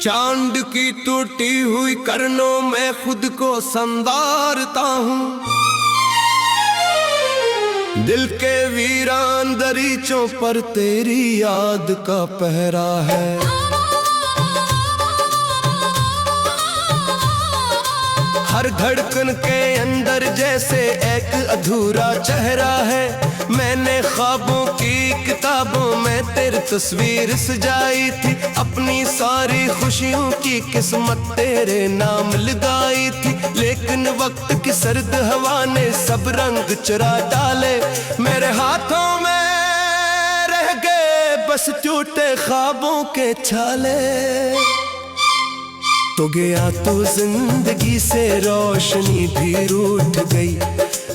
चांद की टूटी हुई करनों में खुद को संवारता हूँ। दिल के वीरान दरीचों पर तेरी याद का पहरा है। हर धड़कन के अंदर जैसे एक अधूरा चेहरा है। मैंने ख्वाबों की किताबों में तेरी तस्वीर सजाई थी। अपनी सारी खुशियों की किस्मत तेरे नाम लगाई थी। लेकिन वक्त की सर्द हवा ने सब रंग चुरा डाले। मेरे हाथों में रह गए बस टूटे ख्वाबों के छाले। तो गया तो जिंदगी से रोशनी भी रूठ गई।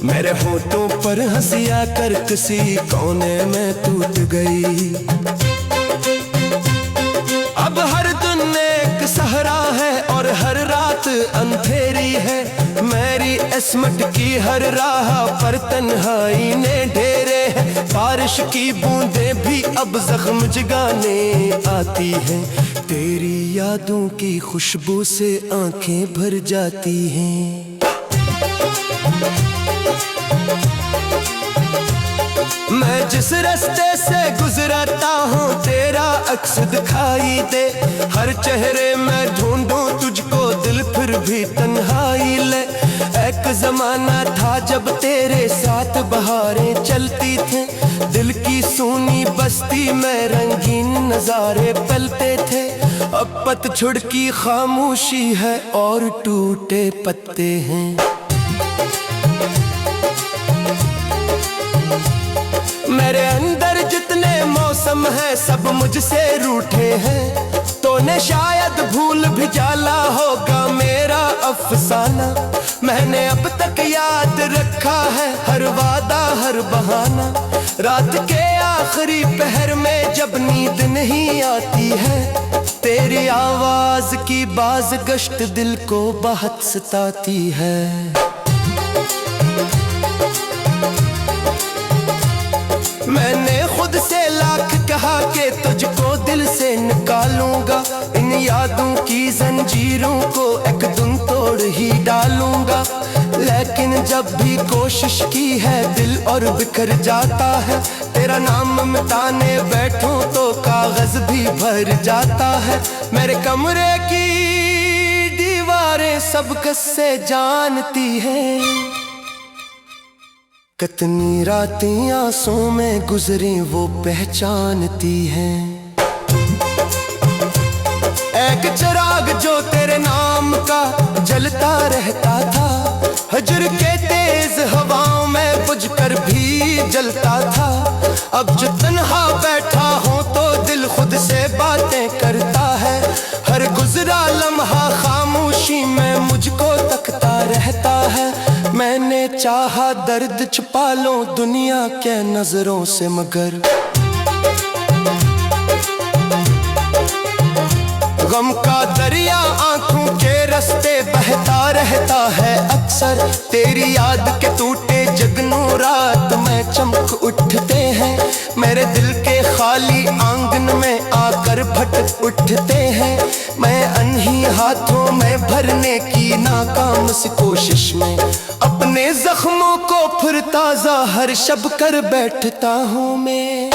मेरे होठों पर हंसी आकर किसी कोने में टूट गई। अब हर दिन एक सहरा है और हर रात अंधेरी है। मेरी किस्मत की हर राह पर तन्हाई ने घेरे है। बारिश की बूंदें भी अब जख्म जगाने आती हैं। तेरी यादों की खुशबू से आंखें भर जाती हैं। मैं जिस रास्ते से गुजरता हूँ तेरा अक्स दिखाई दे। हर चेहरे में ढूंढूं तुझको दिल फिर भी तन्हाई ले। एक जमाना था जब तेरे साथ बहारें चलती थी। दिल की सूनी बस्ती में रंगीन नजारे पलते थे। अब पतझड़ की खामोशी है और टूटे पत्ते हैं। मेरे अंदर जितने मौसम हैं सब मुझसे रूठे हैं। तूने शायद भूल भी जाला होगा मेरा अफसाना। मैंने अब तक याद रखा है हर वादा हर बहाना। रात के आखिरी पहर में जब नींद नहीं आती है। तेरी आवाज की बाज गश्त दिल को बहुत सताती है। मैंने खुद से लाख कहा कि तुझको दिल से निकालूंगा। इन यादों की जंजीरों को एक दिन तोड़ ही डालूंगा। लेकिन जब भी कोशिश की है दिल और बिखर जाता है। तेरा नाम मिटाने बैठूं तो कागज भी भर जाता है। मेरे कमरे की दीवारें सब किस्से जानती हैं। कितनी रातें आंसू में गुजरी वो पहचानती हैं। एक चिराग जो तेरे नाम का जलता रहता था। हजर के तेज हवाओं में बुझकर भी जलता था। अब जो तन्हा बैठा हूँ तो दिल खुद से बातें करता है। हर गुजरा लम्हा खामोशी में मुझको तकता रहता है। मैंने चाहा दर्द छुपा लूं दुनिया के नजरों से मगर गम का दरिया आंखों के रास्ते बहता रहता है अक्सर। तेरी याद के टूटे जगनों रात में चमक उठते हैं। मेरे दिल के खाली आंगन में आकर भटक उठते हैं। मैं अनही हाथों में भरने की नाकाम सी कोशिश में अपने जख्मों को फिर ताजा हर शब कर बैठता हूँ मैं।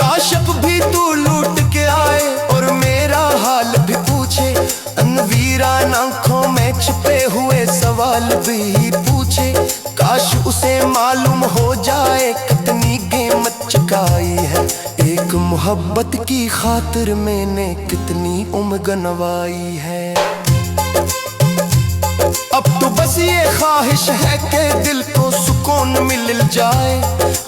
काशफ भी तू लूट के आए और मेरा हाल भी पूछे। अनवीरान आंखों में छिपे हुए सवाल भी पूछे। काश उसे मालूम हो जाए कितनी कीमत चुकाई है। एक मोहब्बत की खातिर मैंने कितनी उम्र गंवाई है। अब तो बस ये ख्वाहिश है कि दिल को सुकून मिल जाए।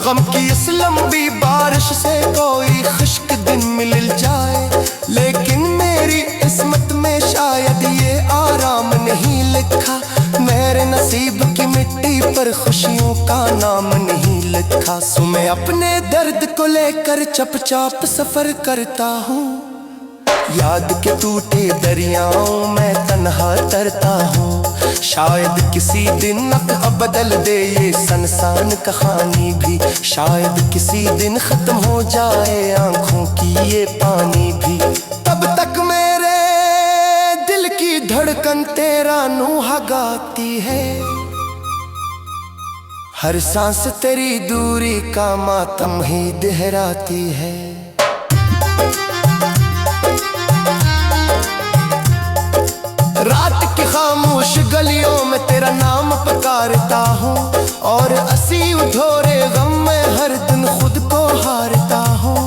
गम की इस लंबी बारिश से कोई खुश्क दिन मिल जाए। लेकिन मेरी किस्मत में शायद ये आराम नहीं लिखा। मेरे नसीब की मिट्टी पर खुशियों का नाम नहीं लिखा। सो मैं अपने दर्द को लेकर चुपचाप सफर करता हूँ। याद के टूटे दरियाओं में तन्हा तरता हूँ। शायद किसी दिन अब बदल दे ये सनसान कहानी भी, शायद किसी दिन खत्म हो जाए आंखों की ये पानी भी। तब तक मेरे दिल की धड़कन तेरा नूहा गाती है, हर सांस तेरी दूरी का मातम ही दोहराती है। रात की खामोश गलियों में तेरा नाम पुकारता हूँ, और असी उधोरे गम में हर दिन खुद को हारता हूँ।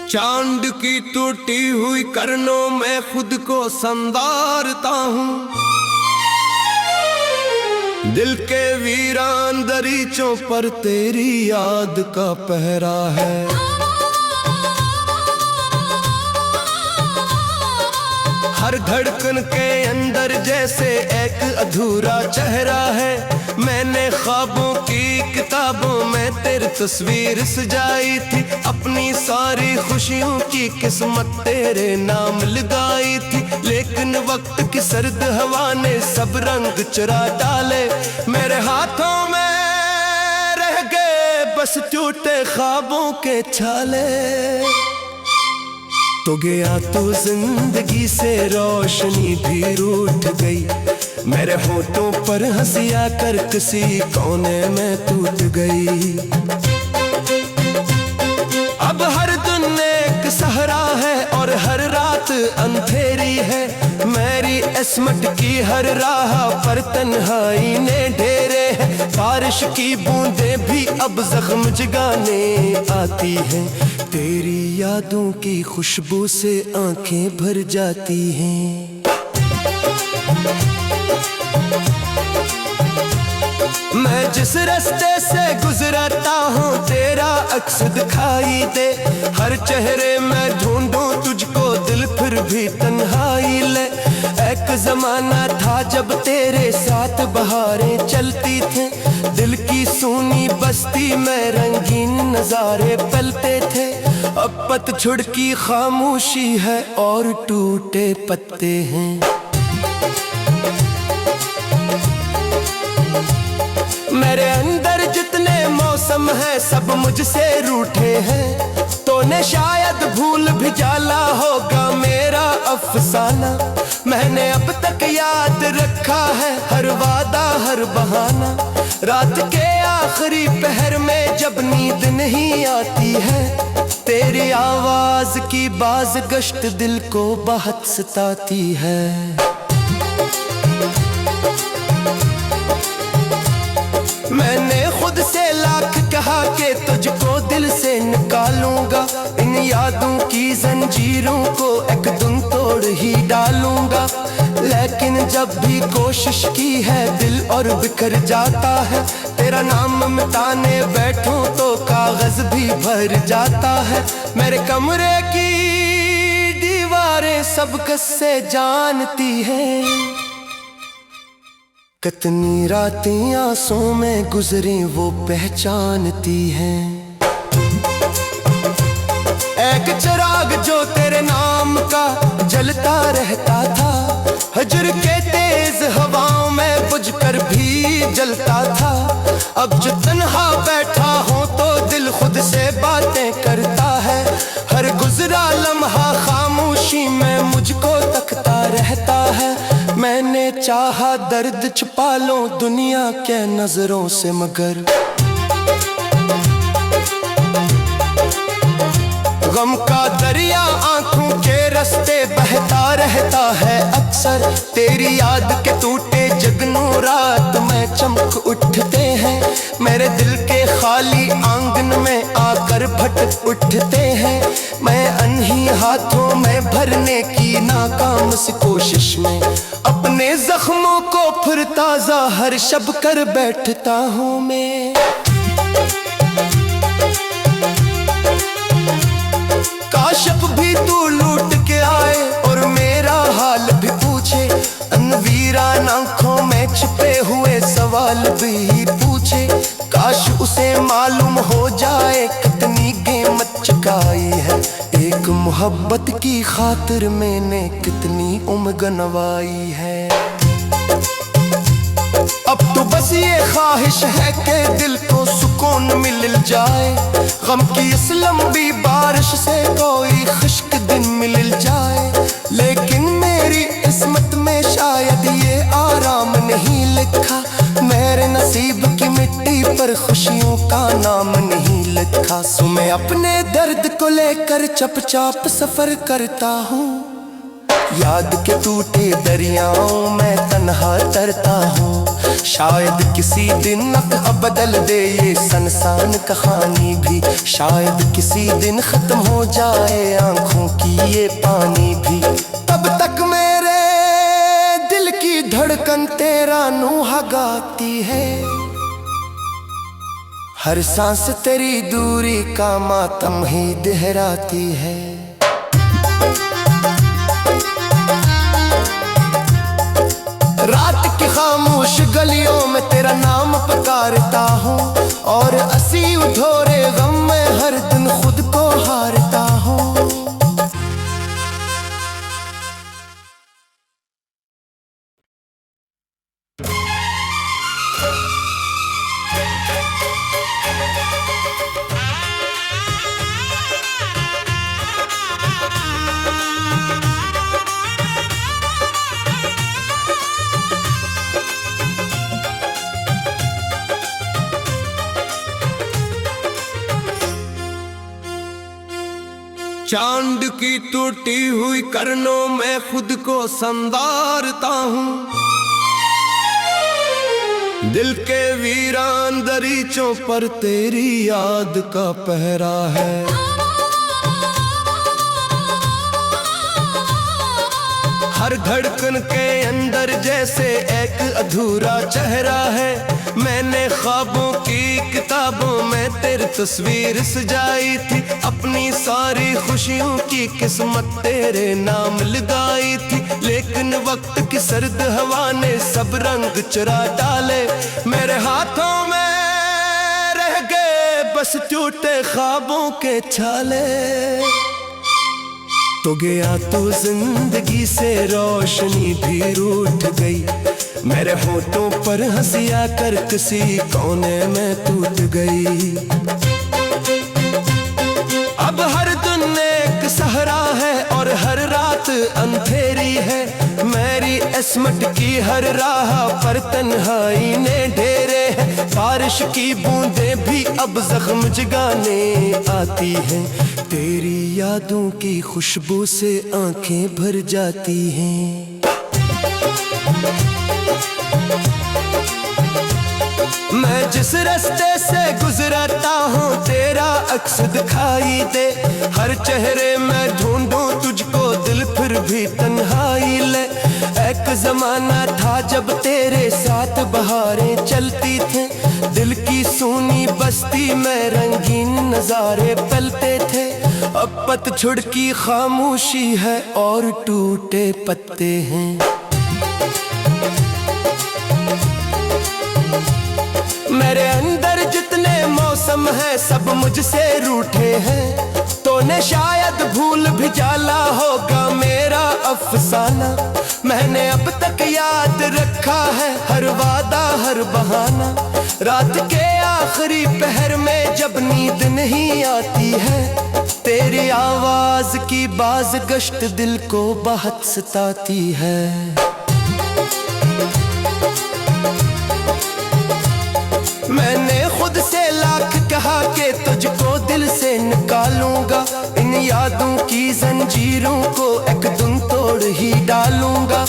चांद की टूटी हुई करनों में खुद को संवारता हूँ, दिल के वीरान दरीचों पर तेरी याद का पहरा है। हर धड़कन के अंदर जैसे एक अधूरा चेहरा है, मैंने ख्वाबों की किताबों में तेरी तस्वीर सजाई थी, अपनी सारी खुशियों की किस्मत तेरे नाम लगाई थी। लेकिन वक्त की सर्द हवा ने सब रंग चुरा डाले, मेरे हाथों में रह गए बस टूटे ख्वाबों के छाले। तो गया तो जिंदगी से रोशनी भी रूठ गई, मेरे होठों पर हंसी आकर किसी कोने में टूट गई। अब हर दिन एक सहरा है और हर रात अंधेरी है, मेरी किस्मत की हर राह पर तन्हाई ने ढेरे हैं। बारिश की बूंदें भी अब जख्म जगाने आती हैं, तेरी यादों की खुशबू से आंखें भर जाती हैं। मैं जिस रास्ते से गुजरता हूँ तेरा अक्स दिखाई दे, हर चेहरे में ढूंढूं तुझको दिल फिर भी तन्हाई ले। एक जमाना था जब तेरे साथ बहारें चलती थी, दिल की सूनी बस्ती में रंगीन नजारे पलते थे। अब पतझड़ की खामोशी है और टूटे पत्ते हैं। मेरे अंदर जितने मौसम हैं सब मुझसे रूठे हैं, तूने शायद भूल भी जाला होगा मेरा अफसाना। मैंने अब तक याद रखा है हर वादा हर बहाना, रात के आखिरी पहर में जब नींद नहीं आती है, तेरी आवाज की बाज गश्त दिल को बहुत सताती है। मैंने खुद से लाख कहा कि तुझको दिल से निकालूंगा, इन यादों की जंजीरों को एक दिन तोड़ ही डालूंगा। लेकिन जब भी कोशिश की है दिल और बिखर जाता है, तेरा नाम मिटाने बैठूं तो कागज भी भर जाता है। मेरे कमरे की दीवारें सब किस्से जानती हैं, कितनी रातें आंसू में गुजरी वो पहचानती हैं। एक चिराग जो तेरे नाम का जलता रहता था, हजर के तेज हवाओं में बुझकर भी जलता था। अब जो तन्हा बैठा हूँ तो दिल खुद से बातें करता है, हर गुजरा लम्हा खामोशी में मुझको तकता रहता है। मैंने चाहा दर्द छुपा लूं दुनिया के नजरों से, मगर गम का दरिया आंखों के रास्ते बहता रहता है अक्सर। तेरी याद के टूटे जगनों रात में चमक उठते हैं, मेरे दिल के खाली आंगन में आकर भटक उठते हैं। मैं अनही हाथों में भरने की नाकाम सी कोशिश में अपने अपने जख्मों को फिर ताजा हर शब कर बैठता हूँ मैं। काश अब भी तू लूट के आए और मेरा हाल भी पूछे, अनवीरान आंखों में छिपे हुए सवाल भी पूछे। काश उसे मालूम हो जाए कितनी कीमत चुकाई है एक मोहब्बत की खातिर मैंने कितनी उम्र गंवाई है। अब तो बस ये ख्वाहिश है कि दिल को सुकून मिल जाए, गम की इस लंबी बारिश से कोई खुश्क दिन मिल जाए। लेकिन मेरी किस्मत में शायद ये आराम नहीं लिखा, मेरे नसीब की मिट्टी पर खुशियों का नाम नहीं लिखा। सो मैं अपने दर्द को लेकर चुपचाप सफर करता हूँ, याद के टूटे दरियाओं में तन्हा तरता हूँ। शायद किसी दिन अब बदल दे ये सनसान कहानी भी, शायद किसी दिन खत्म हो जाए आंखों की ये पानी भी। तब तक मेरे दिल की धड़कन तेरा नूहा गाती है, हर सांस तेरी दूरी का मातम ही दोहराती है। रात की खामोश गलियों में तेरा नाम पुकारता हूँ और असी उधोरे गम में हर दिन खुद को हारता हूँ। चांद की टूटी हुई करनों में खुद को संवारता हूँ, दिल के वीरान दरीचों पर तेरी याद का पहरा है। हर धड़कन के अंदर जैसे एक अधूरा चेहरा है, मैंने ख्वाबों की किताबों में तेरी तस्वीर सजाई थी, अपनी सारी खुशियों की किस्मत तेरे नाम लगाई थी। लेकिन वक्त की सर्द हवा ने सब रंग चुरा डाले, मेरे हाथों में रह गए बस टूटे ख्वाबों के छाले। तो गया तो जिंदगी से रोशनी भी रूठ गई, मेरे होठों पर हंसी आकर किसी कोने में टूट गई। अब हर दिन एक सहरा है और हर रात अंधेरी है, मेरी किस्मत की हर राह पर तन्हाई ने ढेरे हैं। बारिश की बूंदें भी अब जख्म जगाने आती हैं, तेरी यादों की खुशबू से आंखें भर जाती हैं। मैं जिस रास्ते से गुजरता हूँ तेरा अक्स दिखाई दे, हर चेहरे में ढूंढूं तुझको दिल फिर भी तन्हाई ले। एक जमाना था जब तेरे साथ बहारें चलती थी, दिल की सूनी बस्ती में रंगीन नजारे पलते थे। अब पतझड़ की खामोशी है और टूटे पत्ते हैं। मेरे अंदर जितने मौसम हैं सब मुझसे रूठे हैं, तूने शायद भूल भी जाला होगा मेरा अफसाना। मैंने अब तक याद रखा है हर वादा हर बहाना, रात के आखिरी पहर में जब नींद नहीं आती है, तेरी आवाज की बाज गश्त दिल को बहुत सताती है। मैंने खुद से लाख कहा कि तुझको दिल से निकालूंगा, इन यादों की जंजीरों को एक दिन तोड़ ही डालूंगा।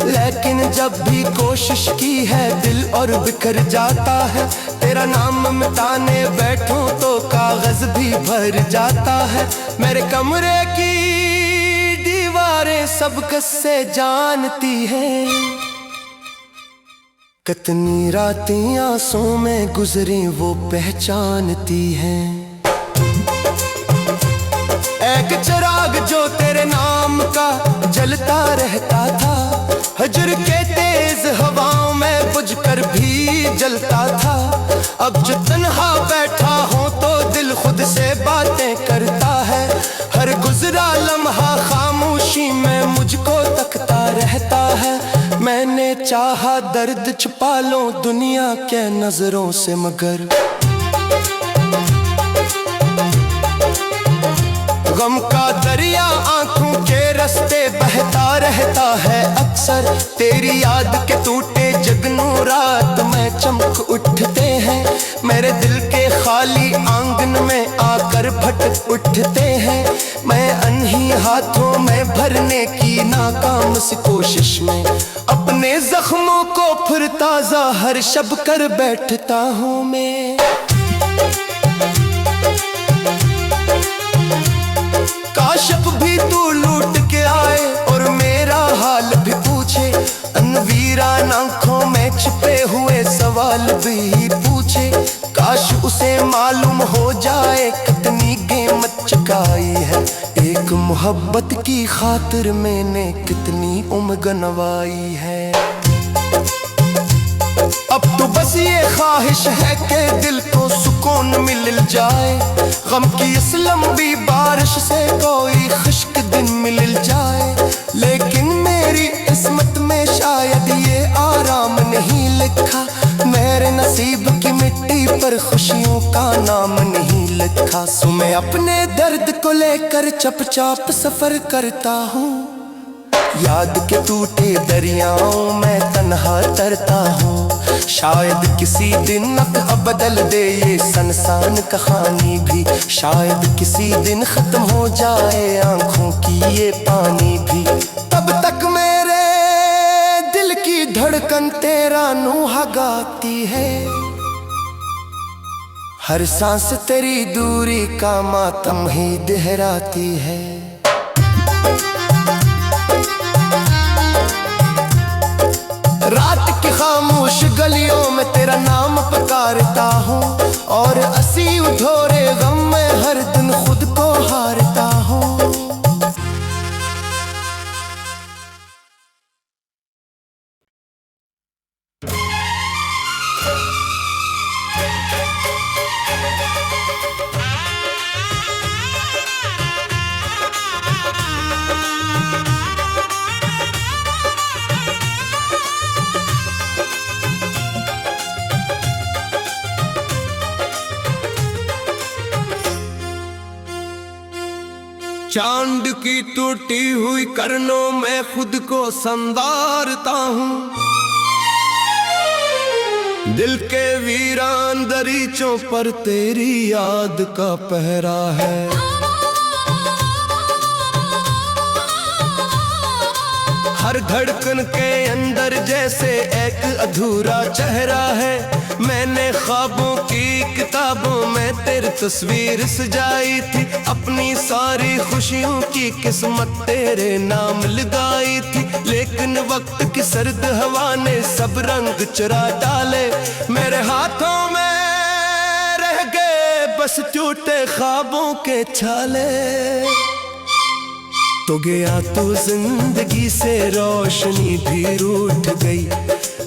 लेकिन जब भी कोशिश की है दिल और बिखर जाता है, तेरा नाम मिटाने बैठूं तो कागज भी भर जाता है। मेरे कमरे की दीवारें सब किस्से जानती हैं, कितनी रातें आंसू में गुजरी वो पहचानती हैं। एक चिराग जो तेरे नाम का जलता रहता था, हजर के तेज हवाओं में बुझकर भी जलता था। अब जो तन्हा बैठा हो तो दिल खुद से बातें करता है। हर गुजरा लम्हा खामोशी में मुझको तकता रहता है। मैंने चाहा दर्द छुपा लूं दुनिया के नजरों से, मगर गम का दरिया आंखों के रास्ते बहता रहता है अक्सर। तेरी याद के टूटे जगनू रात में चमक उठते हैं। मेरे दिल के खाली आंगन में आकर भटक उठते हैं। मैं अनही हाथों में भरने की नाकाम सी कोशिश में अपने जख्मों को फिर ताजा हर शब कर बैठता हूँ मैं। काशफ भी तू लूट के आए और मेरा हाल भी पूछे। अनवीरान आंखों में छिपे हुए सवाल भी पूछे। काश उसे मालूम हो जाए कितनी कीमत चुकाई है एक मोहब्बत की खातिर मैंने कितनी उम्र गंवाई है। अब तो बस ये ख्वाहिश है कि दिल को सुकून मिल जाए। गम की इस लंबी बारिश से कोई खुश्क दिन मिल जाए। लेकिन मेरी किस्मत में शायद ये आराम नहीं लिखा। मेरे नसीब की मिट्टी पर खुशियों का नाम नहीं लिखा। सो मैं अपने दर्द को लेकर चुपचाप सफर करता हूँ। याद के टूटे दरियाओं में तन्हा तरता हूँ। शायद किसी दिन बदल दे ये सनसान कहानी भी। शायद किसी दिन खत्म हो जाए आंखों की ये पानी भी। तब तक मेरे दिल की धड़कन तेरा नूहा गाती है। हर सांस तेरी दूरी का मातम ही दोहराती है। रात की खामोश गलियों में तेरा नाम पुकारता हूँ और असी उधोरे गम में हर दिन खुद को हारता हूँ। चांद की टूटी हुई करनों में खुद को संवारता हूँ। दिल के वीरान दरीचों पर तेरी याद का पहरा है। हर धड़कन के अंदर जैसे एक अधूरा चेहरा है। मैंने ख्वाबों की किताबों में तेरी तस्वीर सजाई थी। अपनी सारी खुशियों की किस्मत तेरे नाम लगाई थी। लेकिन वक्त की सर्द हवा ने सब रंग चुरा डाले। मेरे हाथों में रह गए बस टूटे ख्वाबों के छाले। तो गया तो जिंदगी से रोशनी भी रूठ गई।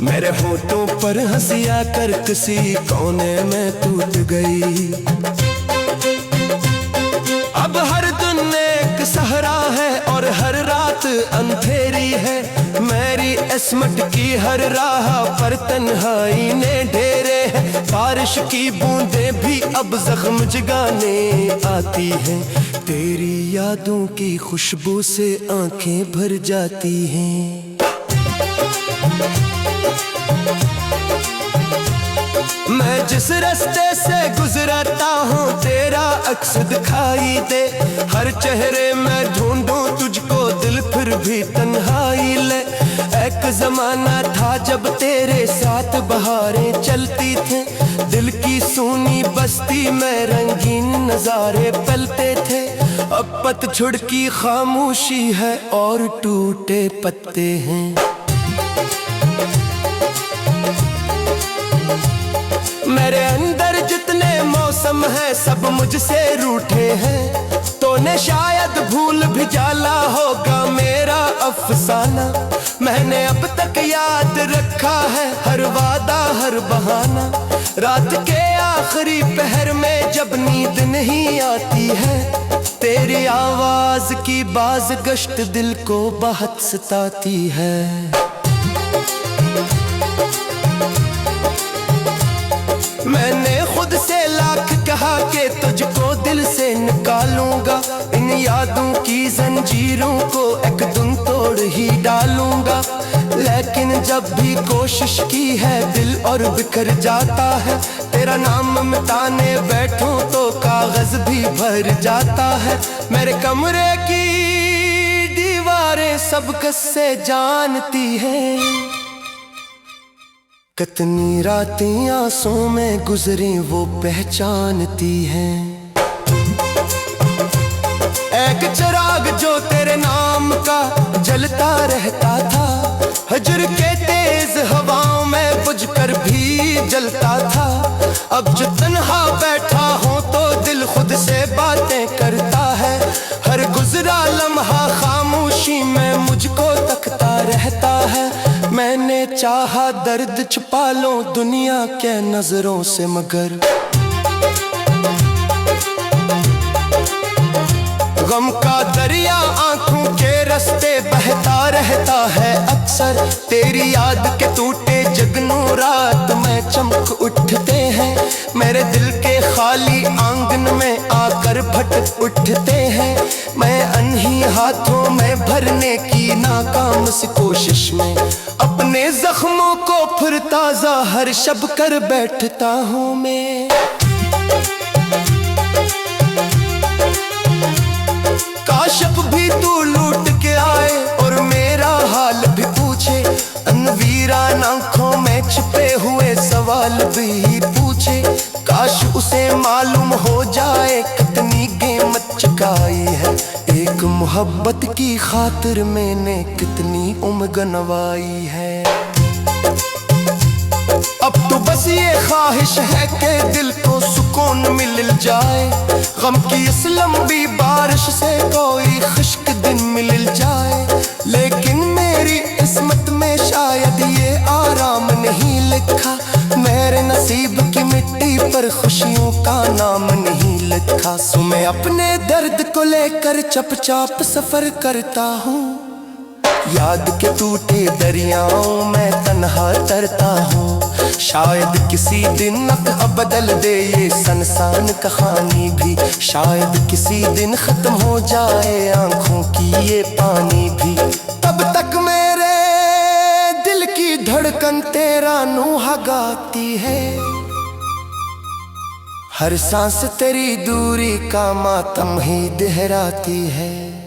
मेरे होठों पर हंसी आकर किसी कोने में टूट गई। अब हर दिन एक सहरा है और हर रात अंधेरी है। मेरी किस्मत की हर राह पर तन्हाई ने ढेरे हैं। बारिश की बूंदें भी अब जख्म जगाने आती हैं। तेरी यादों की खुशबू से आंखें भर जाती हैं। मैं जिस रास्ते से गुजरता हूँ तेरा अक्स दिखाई दे। हर चेहरे में ढूंढूं तुझको दिल फिर भी तन्हाई ले। एक जमाना था जब तेरे साथ बहारें चलती थी। दिल की सूनी बस्ती में रंगीन नजारे पलते थे। अब पतझड़ की खामोशी है और टूटे पत्ते हैं। सनम है सब मुझसे रूठे हैं, तूने शायद भूल भी जाला होगा मेरा अफसाना। मैंने अब तक याद रखा है हर वादा हर बहाना। रात के आखिरी पहर में जब नींद नहीं आती है, तेरी आवाज की बाज गश्त दिल को बहुत सताती है। मैंने खुद से लाख कहा कि तुझको दिल से निकालूंगा, इन यादों की जंजीरों को एक दिन तोड़ ही डालूंगा। लेकिन जब भी कोशिश की है दिल और बिखर जाता है, तेरा नाम मिटाने बैठूं तो कागज भी भर जाता है। मेरे कमरे की दीवारें सब किस्से जानती हैं, कितनी रातें आंसू में गुजरी वो पहचानती हैं। एक चिराग जो तेरे नाम का जलता रहता था, हजर के तेज हवाओं में बुझकर भी जलता था। अब जो तन्हा बैठा हूँ तो दिल खुद से बातें करता है, हर गुजरा लम्हा खामोशी में मुझको तकता रहता है। मैंने चाहा दर्द छुपा लूं दुनिया के नजरों से, मगर गम का दरिया आंखों के रास्ते बहता रहता है अक्सर। तेरी याद के टूटे जगनू रात में चमक उठते हैं, मेरे दिल के खाली आंगन में आकर भटक उठते हैं। मैं अनही हाथों में भरने की नाकाम सी कोशिश में अपने जख्मों को फिर ताजा हर शब कर बैठता हूँ मैं। काशफ भी तू लूट के आए और मेरा हाल भी पूछे, अनवीरान आंखों में छिपे हुए सवाल भी पूछे। काश उसे मालूम हो जाए कितनी कीमत चुकाई है, एक मोहब्बत की खातिर मैंने कितनी उम्र गंवाई है। अब तो बस ये ख्वाहिश है कि दिल को सुकून मिल जाए, गम की इस लंबी बारिश से कोई खुश्क दिन मिल जाए। लेकिन मेरी किस्मत में शायद ये आराम नहीं लिखा, मेरे नसीब की मिट्टी पर खुशियों का नाम नहीं लिखा। सो मैं अपने दर्द को लेकर चुपचाप सफर करता हूँ, याद के टूटे दरियाओं में तन्हा तरता हूँ। शायद किसी दिन अब बदल दे ये सनसान कहानी भी, शायद किसी दिन खत्म हो जाए आंखों की ये पानी भी। तब तक मेरे दिल की धड़कन तेरा नूहा गाती है, हर सांस तेरी दूरी का मातम ही दोहराती है।